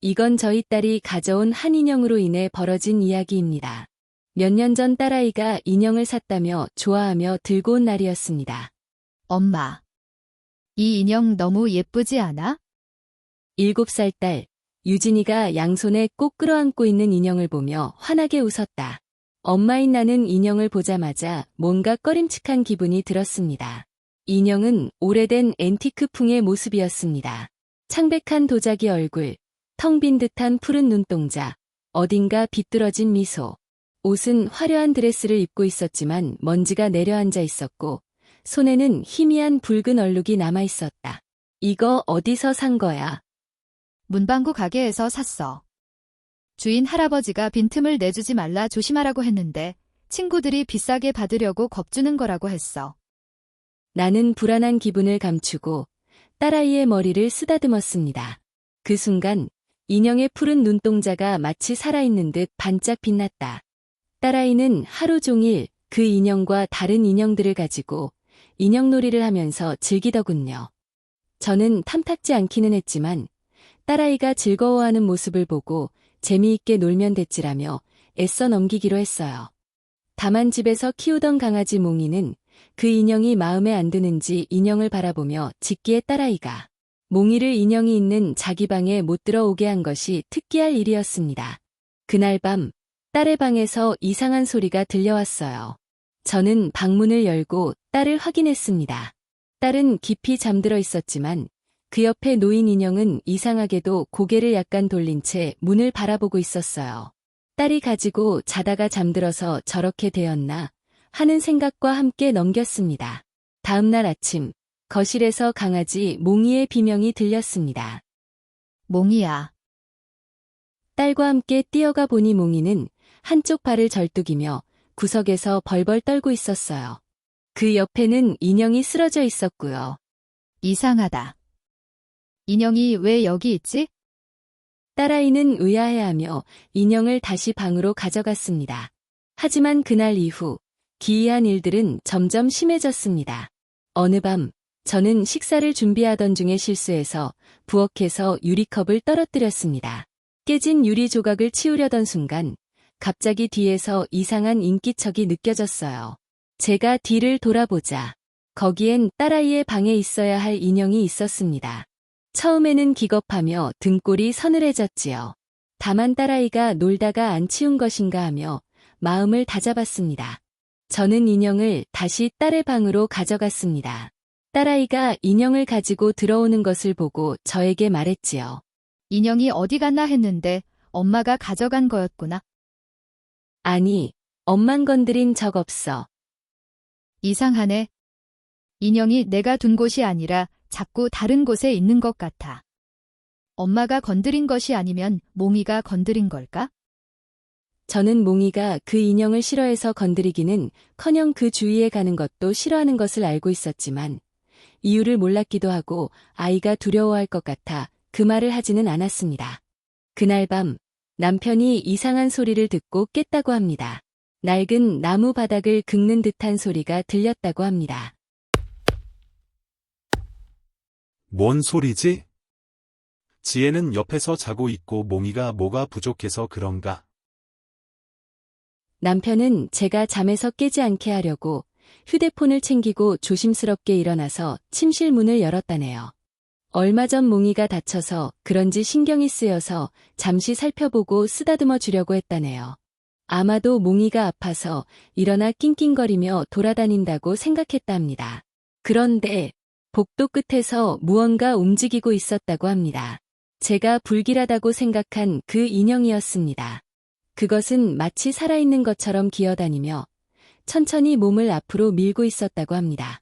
이건 저희 딸이 가져온 한 인형으로 인해 벌어진 이야기입니다. 몇 년 전 딸아이가 인형을 샀다며 좋아하며 들고 온 날이었습니다. 엄마, 이 인형 너무 예쁘지 않아? 7살 딸, 유진이가 양손에 꼭 끌어안고 있는 인형을 보며 환하게 웃었다. 엄마인 나는 인형을 보자마자 뭔가 꺼림칙한 기분이 들었습니다. 인형은 오래된 앤티크풍의 모습이었습니다. 창백한 도자기 얼굴, 텅 빈 듯한 푸른 눈동자, 어딘가 비뚤어진 미소. 옷은 화려한 드레스를 입고 있었지만 먼지가 내려앉아 있었고 손에는 희미한 붉은 얼룩이 남아 있었다. 이거 어디서 산 거야? 문방구 가게에서 샀어. 주인 할아버지가 빈틈을 내주지 말라 조심하라고 했는데 친구들이 비싸게 받으려고 겁주는 거라고 했어. 나는 불안한 기분을 감추고 딸아이의 머리를 쓰다듬었습니다. 그 순간 인형의 푸른 눈동자가 마치 살아있는 듯 반짝 빛났다. 딸아이는 하루 종일 그 인형과 다른 인형들을 가지고 인형놀이를 하면서 즐기더군요. 저는 탐탁지 않기는 했지만 딸아이가 즐거워하는 모습을 보고 재미있게 놀면 됐지라며 애써 넘기기로 했어요. 다만 집에서 키우던 강아지 몽이는 그 인형이 마음에 안 드는지 인형을 바라보며 짖기에 딸아이가 몽이를 인형이 있는 자기 방에 못 들어오게 한 것이 특기할 일이었습니다. 그날 밤 딸의 방에서 이상한 소리가 들려왔어요. 저는 방문을 열고 딸을 확인했습니다. 딸은 깊이 잠들어 있었지만 그 옆에 놓인 인형은 이상하게도 고개를 약간 돌린 채 문을 바라보고 있었어요. 딸이 가지고 자다가 잠들어서 저렇게 되었나 하는 생각과 함께 넘겼습니다. 다음 날 아침 거실에서 강아지 몽이의 비명이 들렸습니다. 몽이야. 딸과 함께 뛰어가 보니 몽이는 한쪽 발을 절뚝이며 구석에서 벌벌 떨고 있었어요. 그 옆에는 인형이 쓰러져 있었고요. 이상하다. 인형이 왜 여기 있지? 딸아이는 의아해하며 인형을 다시 방으로 가져갔습니다. 하지만 그날 이후 기이한 일들은 점점 심해졌습니다. 어느 밤 저는 식사를 준비하던 중에 실수해서 부엌에서 유리컵을 떨어뜨렸습니다. 깨진 유리 조각을 치우려던 순간 갑자기 뒤에서 이상한 인기척이 느껴졌어요. 제가 뒤를 돌아보자 거기엔 딸아이의 방에 있어야 할 인형이 있었습니다. 처음에는 기겁하며 등골이 서늘해졌지요. 다만 딸아이가 놀다가 안 치운 것인가 하며 마음을 다잡았습니다. 저는 인형을 다시 딸의 방으로 가져갔습니다. 딸아이가 인형을 가지고 들어오는 것을 보고 저에게 말했지요. 인형이 어디 갔나 했는데 엄마가 가져간 거였구나. 아니, 엄만 건드린 적 없어. 이상하네. 인형이 내가 둔 곳이 아니라 자꾸 다른 곳에 있는 것 같아. 엄마가 건드린 것이 아니면 몽이가 건드린 걸까? 저는 몽이가 그 인형을 싫어해서 건드리기는 커녕 그 주위에 가는 것도 싫어하는 것을 알고 있었지만 이유를 몰랐기도 하고 아이가 두려워할 것 같아 그 말을 하지는 않았습니다. 그날 밤 남편이 이상한 소리를 듣고 깼다고 합니다. 낡은 나무 바닥을 긁는 듯한 소리가 들렸다고 합니다. 뭔 소리지? 지혜는 옆에서 자고 있고 몽이가 뭐가 부족해서 그런가? 남편은 제가 잠에서 깨지 않게 하려고 휴대폰을 챙기고 조심스럽게 일어나서 침실 문을 열었다네요. 얼마 전 몽이가 다쳐서 그런지 신경이 쓰여서 잠시 살펴보고 쓰다듬어 주려고 했다네요. 아마도 몽이가 아파서 일어나 낑낑거리며 돌아다닌다고 생각했답니다. 그런데 복도 끝에서 무언가 움직이고 있었다고 합니다. 제가 불길하다고 생각한 그 인형이었습니다. 그것은 마치 살아있는 것처럼 기어다니며 천천히 몸을 앞으로 밀고 있었다고 합니다.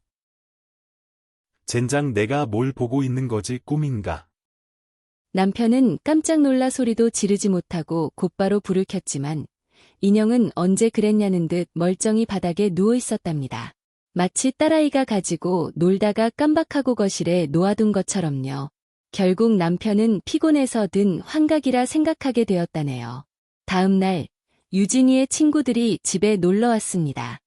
젠장 내가 뭘 보고 있는 거지 꿈인가? 남편은 깜짝 놀라 소리도 지르지 못하고 곧바로 불을 켰지만 인형은 언제 그랬냐는 듯 멀쩡히 바닥에 누워 있었답니다. 마치 딸아이가 가지고 놀다가 깜박하고 거실에 놓아둔 것처럼요. 결국 남편은 피곤해서 든 환각이라 생각하게 되었다네요. 다음 날 유진이의 친구들이 집에 놀러 왔습니다.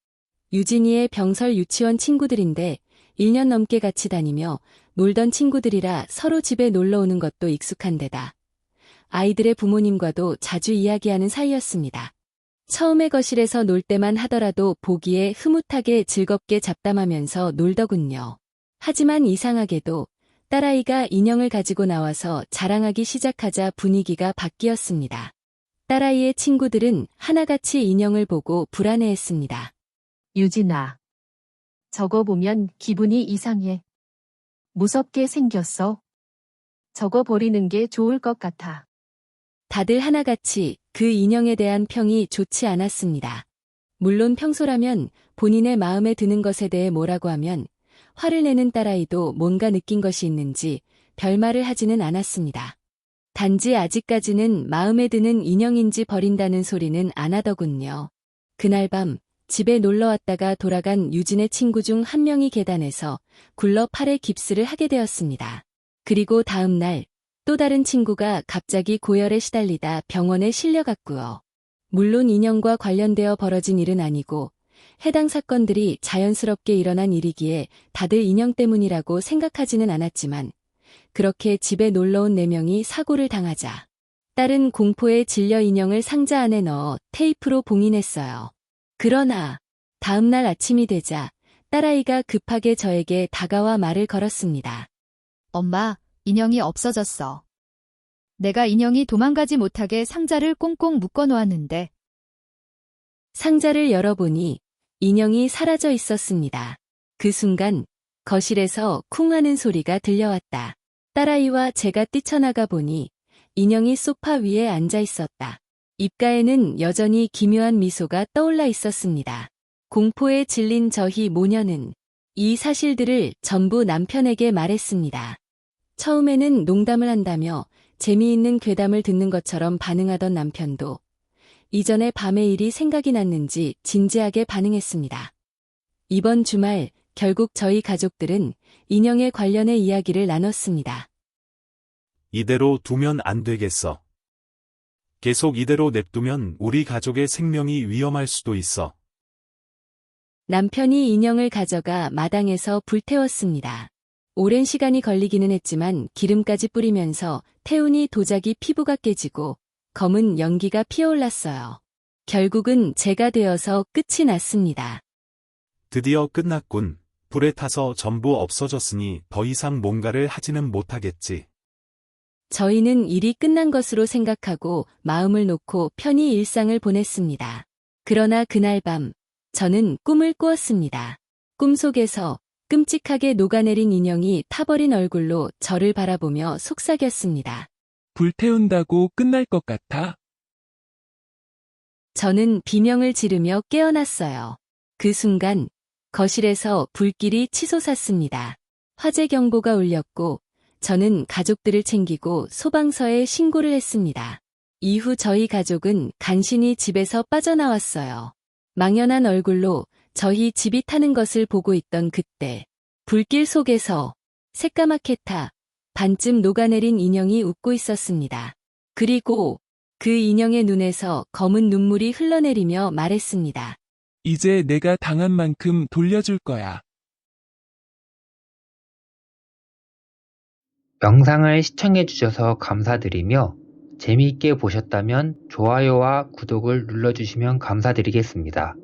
유진이의 병설 유치원 친구들인데 1년 넘게 같이 다니며 놀던 친구들이라 서로 집에 놀러 오는 것도 익숙한 데다 아이들의 부모님과도 자주 이야기하는 사이였습니다. 처음에 거실에서 놀 때만 하더라도 보기에 흐뭇하게 즐겁게 잡담하면서 놀더군요. 하지만 이상하게도 딸아이가 인형을 가지고 나와서 자랑하기 시작하자 분위기가 바뀌었습니다. 딸아이의 친구들은 하나같이 인형을 보고 불안해했습니다. 유진아. 저거 보면 기분이 이상해. 무섭게 생겼어. 저거 버리는 게 좋을 것 같아. 다들 하나같이 그 인형에 대한 평이 좋지 않았습니다. 물론 평소라면 본인의 마음에 드는 것에 대해 뭐라고 하면 화를 내는 딸아이도 뭔가 느낀 것이 있는지 별말을 하지는 않았습니다. 단지 아직까지는 마음에 드는 인형인지 버린다는 소리는 안 하더군요. 그날 밤 집에 놀러 왔다가 돌아간 유진의 친구 중 한 명이 계단에서 굴러 팔에 깁스를 하게 되었습니다. 그리고 다음 날 또 다른 친구가 갑자기 고열에 시달리다 병원에 실려갔고요. 물론 인형과 관련되어 벌어진 일은 아니고 해당 사건들이 자연스럽게 일어난 일이기에 다들 인형 때문이라고 생각하지는 않았지만 그렇게 집에 놀러온 4명이 사고를 당하자 딸은 공포에 질려 인형을 상자 안에 넣어 테이프로 봉인했어요. 그러나 다음날 아침이 되자 딸아이가 급하게 저에게 다가와 말을 걸었습니다. 엄마, 인형이 없어졌어. 내가 인형이 도망가지 못하게 상자를 꽁꽁 묶어 놓았는데. 상자를 열어보니 인형이 사라져 있었습니다. 그 순간 거실에서 쿵 하는 소리가 들려왔다. 딸아이와 제가 뛰쳐나가 보니 인형이 소파 위에 앉아 있었다. 입가에는 여전히 기묘한 미소가 떠올라 있었습니다. 공포에 질린 저희 모녀는 이 사실들을 전부 남편에게 말했습니다. 처음에는 농담을 한다며 재미있는 괴담을 듣는 것처럼 반응하던 남편도 이전의 밤의 일이 생각이 났는지 진지하게 반응했습니다. 이번 주말 결국 저희 가족들은 인형에 관련해 이야기를 나눴습니다. 이대로 두면 안 되겠어. 계속 이대로 냅두면 우리 가족의 생명이 위험할 수도 있어. 남편이 인형을 가져가 마당에서 불태웠습니다. 오랜 시간이 걸리기는 했지만 기름까지 뿌리면서 태우니 도자기 피부가 깨지고 검은 연기가 피어올랐어요. 결국은 제가 되어서 끝이 났습니다. 드디어 끝났군. 불에 타서 전부 없어졌으니 더 이상 뭔가를 하지는 못하겠지. 저희는 일이 끝난 것으로 생각하고 마음을 놓고 편히 일상을 보냈습니다. 그러나 그날 밤 저는 꿈을 꾸었습니다. 꿈속에서 끔찍하게 녹아내린 인형이 타버린 얼굴로 저를 바라보며 속삭였습니다. 불태운다고 끝날 것 같아? 저는 비명을 지르며 깨어났어요. 그 순간 거실에서 불길이 치솟았습니다. 화재 경보가 울렸고 저는 가족들을 챙기고 소방서에 신고를 했습니다. 이후 저희 가족은 간신히 집에서 빠져나왔어요. 망연한 얼굴로 저희 집이 타는 것을 보고 있던 그때 불길 속에서 새까맣게 타 반쯤 녹아내린 인형이 웃고 있었습니다. 그리고 그 인형의 눈에서 검은 눈물이 흘러내리며 말했습니다. 이제 내가 당한 만큼 돌려줄 거야. 영상을 시청해주셔서 감사드리며 재미있게 보셨다면 좋아요와 구독을 눌러주시면 감사드리겠습니다.